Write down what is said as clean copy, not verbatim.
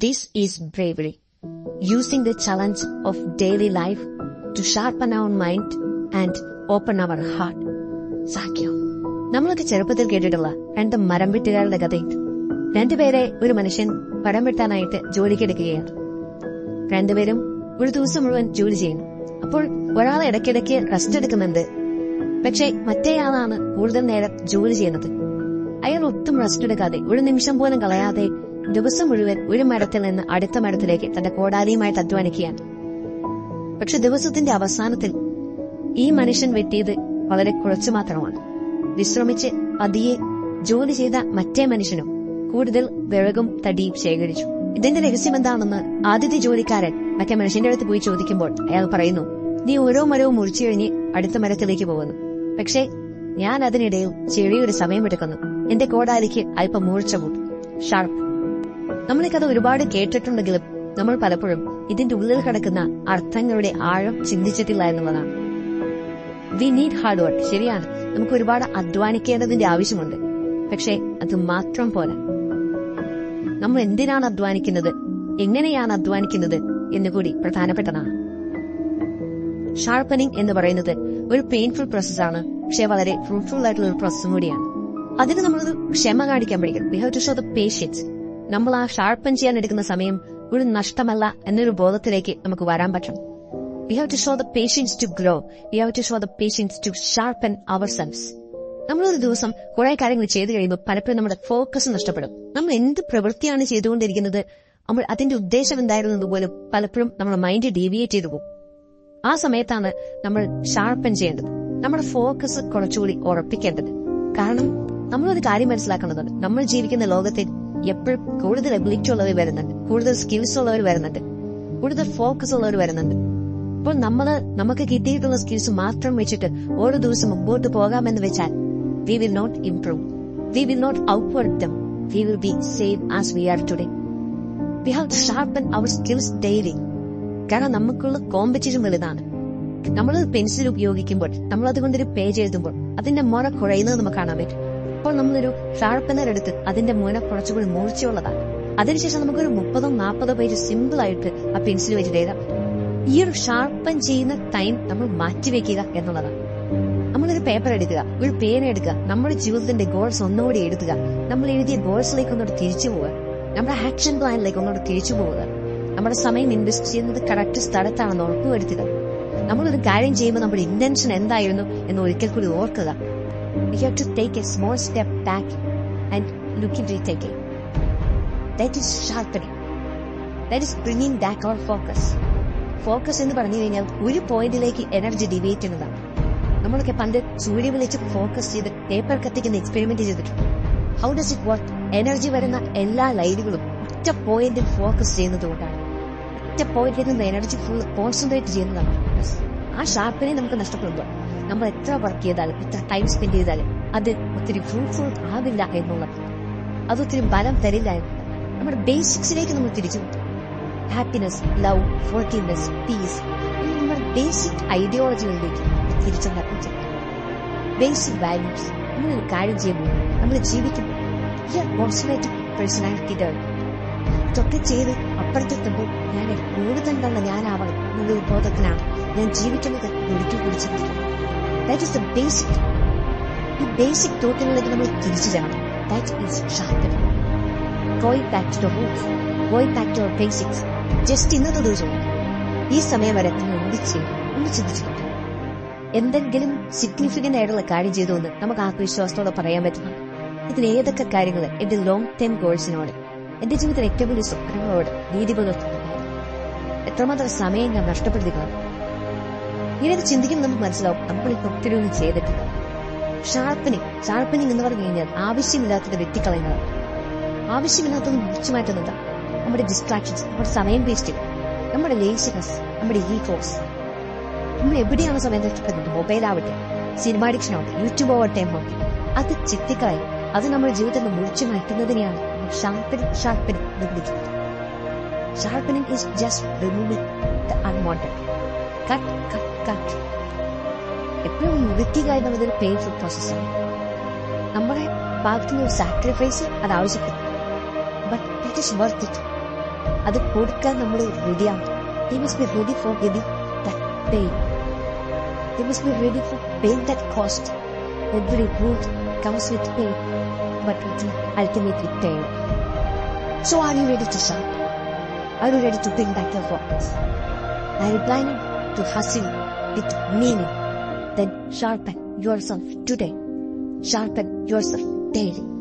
This is bravery. Using the challenge of daily life to sharpen our mind and open our heart. സാഖ്യം. നമ്മളൊക്കെ ചെറുപ്പത്തിൽ കേട്ടിട്ടുള്ള 2 മരം വെട്ടുകാരുടെ കഥയിൽ 2 പേരെ ഒരു മനുഷ്യൻ മരം വെട്ടാനായിട്ട് ജോലിക്കെടുക്കുകയാണ്. 2 പേരും ഒരു ദിവസം മുഴുവൻ ജോലി ചെയ്യുന്നു. അപ്പോൾ ഒരാൾ ഇടയ്ക്കിടയ്ക്ക് റെസ്റ്റ് എടുക്കുന്നുണ്ട്. പക്ഷേ മറ്റേയാളാണ് കൂടുതൽ നേരം ജോലി ചെയ്യുന്നത്. അയാൾ ഒട്ടും റെസ്റ്റ് എടുക്കാതെ ഒരു നിമിഷം പോലും കളയാതെ ദിവസം മുഴുവൻ ഒരു മരത്തിൽ നിന്ന് അടുത്ത മരത്തിലേക്ക് തന്റെ കോടാലിയുമായിട്ട് അധ്വാനിക്കുകയാണ്. പക്ഷെ ദിവസത്തിന്റെ അവസാനത്തിൽ ഈ മനുഷ്യൻ വെട്ടിയത് വളരെ കുറച്ചു മാത്രമാണ്. വിശ്രമിച്ച് പതിയെ ജോലി ചെയ്ത മറ്റേ മനുഷ്യനും കൂടുതൽ വിറകും തടിയും ശേഖരിച്ചു. ഇതിന്റെ രഹസ്യം എന്താണെന്ന് ആദ്യത്തെ ജോലിക്കാരൻ മറ്റേ മനുഷ്യന്റെ അടുത്ത് പോയി ചോദിക്കുമ്പോൾ അയാൾ പറയുന്നു, നീ ഓരോ മരവും മുറിച്ചു കഴിഞ്ഞ് അടുത്ത മരത്തിലേക്ക് പോകുന്നു. പക്ഷേ ഞാൻ അതിനിടയിൽ ചെറിയൊരു സമയമെടുക്കുന്നു. എന്റെ കോടാലിക്ക് അല്പം മൂർച്ച കൂട്ടും, ഷാർപ്പ്. നമ്മൾ ഈ കഥ ഒരുപാട് കേട്ടിട്ടുണ്ടെങ്കിലും നമ്മൾ പലപ്പോഴും ഇതിന്റെ ഉള്ളിൽ കിടക്കുന്ന അർത്ഥങ്ങളുടെ ആഴം ചിന്തിച്ചിട്ടില്ല എന്നുള്ളതാണ്. We need hard work. ശരിയാണ്, നമുക്ക് ഒരുപാട് അധ്വാനിക്കേണ്ടതിന്റെ ആവശ്യമുണ്ട്. പക്ഷേ അത് മാത്രം പോരാ. നമ്മൾ എന്തിനാണ് അധ്വാനിക്കുന്നത്, എങ്ങനെയാണ് അധ്വാനിക്കുന്നത് എന്നുകൂടി പ്രധാനപ്പെട്ടതാണ്. ഷാർപ്പനിങ് എന്ന് പറയുന്നത് ഒരു പെയിൻഫുൾ പ്രോസസ്സാണ്, പക്ഷെ വളരെ ഫ്രൂട്ട്ഫുൾ ആയിട്ടുള്ള ഒരു പ്രോസസ്സും കൂടിയാണ്. അതിന് നമ്മളൊരു ക്ഷമ കാണിക്കാൻ പഠിക്കണം. We have to show the patience. നമ്മൾ ആ ഷാർപ്പൻ ചെയ്യാൻ എടുക്കുന്ന സമയം ഒരു നഷ്ടമല്ല എന്നൊരു ബോധത്തിലേക്ക് നമുക്ക് വരാൻ പറ്റണം. We have to show the patience to grow. We have to show the patience to sharpen ourselves. നമ്മളൊരു ദിവസം കുറെ കാര്യങ്ങൾ ചെയ്തു കഴിയുമ്പോൾ പലപ്പോഴും നമ്മുടെ ഫോക്കസ് നഷ്ടപ്പെടും. നമ്മൾ എന്ത് പ്രവൃത്തിയാണ് ചെയ്തുകൊണ്ടിരിക്കുന്നത്, നമ്മൾ അതിന്റെ ഉദ്ദേശം എന്തായിരുന്നത് പോലും പലപ്പോഴും നമ്മുടെ മൈൻഡ് ഡീവിയേറ്റ് ചെയ്തു പോകും. ആ സമയത്താണ് നമ്മൾ ഷാർപ്പൻ ചെയ്യേണ്ടത്, നമ്മുടെ ഫോക്കസ് കുറച്ചുകൂടി ഉറപ്പിക്കേണ്ടത്. കാരണം നമ്മളൊരു കാര്യം മനസ്സിലാക്കേണ്ടതുണ്ട്, നമ്മൾ ജീവിക്കുന്ന ലോകത്തിൽ എപ്പോഴും കൂടുതൽ എബിലിറ്റി ഉള്ളവർ വരുന്നുണ്ട്, കൂടുതൽ സ്കിൽസ് ഉള്ളവർ വരുന്നുണ്ട്, കൂടുതൽ ഫോക്കസ് ഉള്ളവർ വരുന്നുണ്ട്. അപ്പോൾ നമുക്ക് കിട്ടിയിട്ടുള്ള സ്കിൽസ് മാത്രം വെച്ചിട്ട് ഓരോ ദിവസം മുമ്പോട്ട് പോകാമെന്ന് വെച്ചാൽ we will not improve. We will not outwork them. We will be same as we are today. We have to sharpen our skills daily. കാരണം നമുക്കുള്ള കോമ്പറ്റീഷൻ വലുതാണ്. നമ്മൾ പെൻസിൽ ഉപയോഗിക്കുമ്പോൾ, നമ്മൾ അതുകൊണ്ടൊരു പേജ് എഴുതുമ്പോൾ അതിന്റെ മുന കുറയുന്നത് നമുക്ക് കാണാൻ പറ്റും. അപ്പോൾ നമ്മളൊരു ഷാർപ്പനർ എടുത്ത് അതിന്റെ മുന കുറച്ചുകൂടി മൂർച്ചയുള്ളതാണ്. അതിനുശേഷം നമുക്കൊരു 30-40 പേജ് സിമ്പിൾ ആയിട്ട് ആ പെൻസിൽ വെച്ചിട്ട് എഴുതാം. ഈ ഒരു ഷാർപ്പൻ ചെയ്യുന്ന ടൈം നമ്മൾ മാറ്റിവെക്കുക എന്നുള്ളതാണ്. നമ്മളൊരു പേപ്പർ എടുക്കുക, ഒരു പേന എടുക്കുക, നമ്മുടെ ജീവിതത്തിന്റെ ഗോൾസ് ഒന്നുകൂടി എഴുതുക. നമ്മൾ എഴുതിയ ഗോൾസിലേക്ക് ഒന്നുകൂടി തിരിച്ചു പോവുക, നമ്മുടെ ആക്ഷൻ പ്ലാനിലേക്ക് ഒന്നുകൂടി തിരിച്ചു പോവുക. നമ്മുടെ സമയം ഇൻവെസ്റ്റ് ചെയ്യുന്നത് കറക്റ്റ് സ്ഥലത്താണെന്ന് ഉറപ്പുവരുത്തുക. നമ്മളൊരു കാര്യം ചെയ്യുമ്പോൾ നമ്മുടെ ഇന്റൻഷൻ എന്തായിരുന്നു എന്ന് ഒരിക്കൽ കൂടി ഓർക്കുക. We have to take a small step back and look into it again. That is sharpening. That is bringing back our focus. Focus എന്ന് പറഞ്ഞു കഴിഞ്ഞാൽ ഒരു പോയിന്റിലേക്ക് എനർജി ഡിവേറ്റ് ചെയ്യുന്നതാണ്. നമ്മളൊക്കെ പണ്ട് സൂര്യ വിളിച്ച് ഫോക്കസ് ചെയ്ത് പേപ്പർ കത്തിക്കുന്ന എക്സ്പെരിമെന്റ് ചെയ്തിട്ടുണ്ട്. How does it work? Energy വരുന്ന എല്ലാ ലൈനുകളും ഒറ്റ പോയിന്റിൽ ഫോക്കസ് ചെയ്യുന്നതുകൊണ്ടാണ്. ഒറ്റ പോയിന്റിൽ നിന്ന് എനർജി ഫുൾ കോൺസെൻട്രേറ്റ് ചെയ്യുന്നതാണ്. ആ ഷാർപ്പിനെ നമുക്ക് നഷ്ടപ്പെടുമ്പോൾ നമ്മൾ എത്ര വർക്ക് ചെയ്താലും എത്ര ടൈം സ്പെൻഡ് ചെയ്താലും അത് ഒത്തിരി ഫ്രൂട്ട്ഫുൾ ആവില്ല എന്നുള്ളത്, അതൊത്തിരി ബലം തരില്ല എന്നുള്ളത്. നമ്മുടെ ബേസിക്സിലേക്ക് നമ്മൾ തിരിച്ചു, ഹാപ്പിനെസ്, ലവ്, ഫോർഗീവ്നെസ്, പീസ്, നമ്മുടെ ബേസിക് ഐഡിയോളജികളിലേക്ക് തിരിച്ചെത്താൻ ബേസിക് വാല്യൂസ്. നമ്മളൊരു കാര്യം ചെയ്യുമ്പോൾ, നമ്മൾ ജീവിക്കുമ്പോൾ പേഴ്സണാലിറ്റി ഇതൊക്കെ ചെയ്ത് അപ്പുറത്തെത്തുമ്പോൾ ഞാൻ കൂടുതൽ നല്ല ഞാനാവണം എന്നൊരു ബോധത്തിലാണ് ഞാൻ ജീവിക്കുന്നത് ഒരിക്കൽ കുറിച്ചിട്ടുണ്ട്. That is the basic. ഈ ബേസിക് തോട്ടിലേക്ക് നമ്മൾ തിരിച്ചു ചെല്ലണം. That is sharpening. Going back to the roots, going back to our basics. Just ഇന്നത്തെ ദിവസവും ഈ സമയം വരെ നിങ്ങൾ ഒന്ന് ചിന്തിച്ചിട്ടുണ്ട്. എന്തെങ്കിലും സിഗ്നിഫിക്കന്റ് ആയിട്ടുള്ള കാര്യം ചെയ്തുകൊണ്ട് നമുക്ക് ആത്മവിശ്വാസത്തോടെ പറയാൻ പറ്റുന്നുണ്ട്, ഇതിൽ ഏതൊക്കെ കാര്യങ്ങൾ എന്റെ ലോങ് ടൈം ഗോൾസിനോട്, എന്റെ ജീവിതത്തിൽ ഏറ്റവും വലിയ സ്വപ്നങ്ങളോട് നീതി പുലർത്തുന്നുണ്ട്, എത്രമാത്രം സമയം ഞാൻ നഷ്ടപ്പെടുത്തിക്കണം. ഇങ്ങനെ ചിന്തിക്കുമ്പോൾ നമുക്ക് മനസ്സിലാവും നമ്മളിപ്പോ ഒത്തിരി ഒന്നും ചെയ്തിട്ടില്ല. ഷാർപ്പനിങ് എന്ന് പറഞ്ഞു കഴിഞ്ഞാൽ ആവശ്യമില്ലാത്തത് വെട്ടിക്കളയുന്നതാണ്. ആവശ്യമില്ലാത്തത് മുറിച്ചു മാറ്റുന്നതാണ്. നമ്മുടെ ഡിസ്ട്രാക്ഷൻസ്, നമ്മുടെ സമയം വേസ്റ്റ്, നമ്മുടെ ലേസിനെസ്, നമ്മുടെ ഈഗോസ്. നമ്മൾ എവിടെയാണ് സമയം നഷ്ടപ്പെടുന്നത്? മൊബൈലാവട്ടെ, സിനിമ അഡിക്ഷൻ ആവട്ടെ, യൂട്യൂബ് ആവട്ടെ, അത് ചിത്തിക്കളയും. അത് നമ്മുടെ ജീവിതത്തിൽ നിന്ന് മുറിച്ചു മാറ്റുന്നതിനെയാണ് ഷാർപ്പനിങ് എന്ന് വിളിക്കുന്നത്. Sharpening is just removing the unwanted. Cut. എപ്പോഴും മുറിക്കുക എന്നുള്ളതൊരു പെയിൻഫുൾ പ്രോസസ്സാണ്. നമ്മുടെ ഭാഗത്തുനിന്ന് ഒരു സാക്രിഫൈസ് അത് ആവശ്യപ്പെടും. But that is worth it. അത് കൊടുക്കാൻ നമ്മൾ റെഡിയാണ്. They must be ready for giving that pain. They must be ready for paying that cost. Every root comes with pain, but it will ultimately pay off. So are you ready to shout? Are you ready to bring back your focus? Are you planning to hustle with meaning? Then sharpen yourself today. Sharpen yourself daily.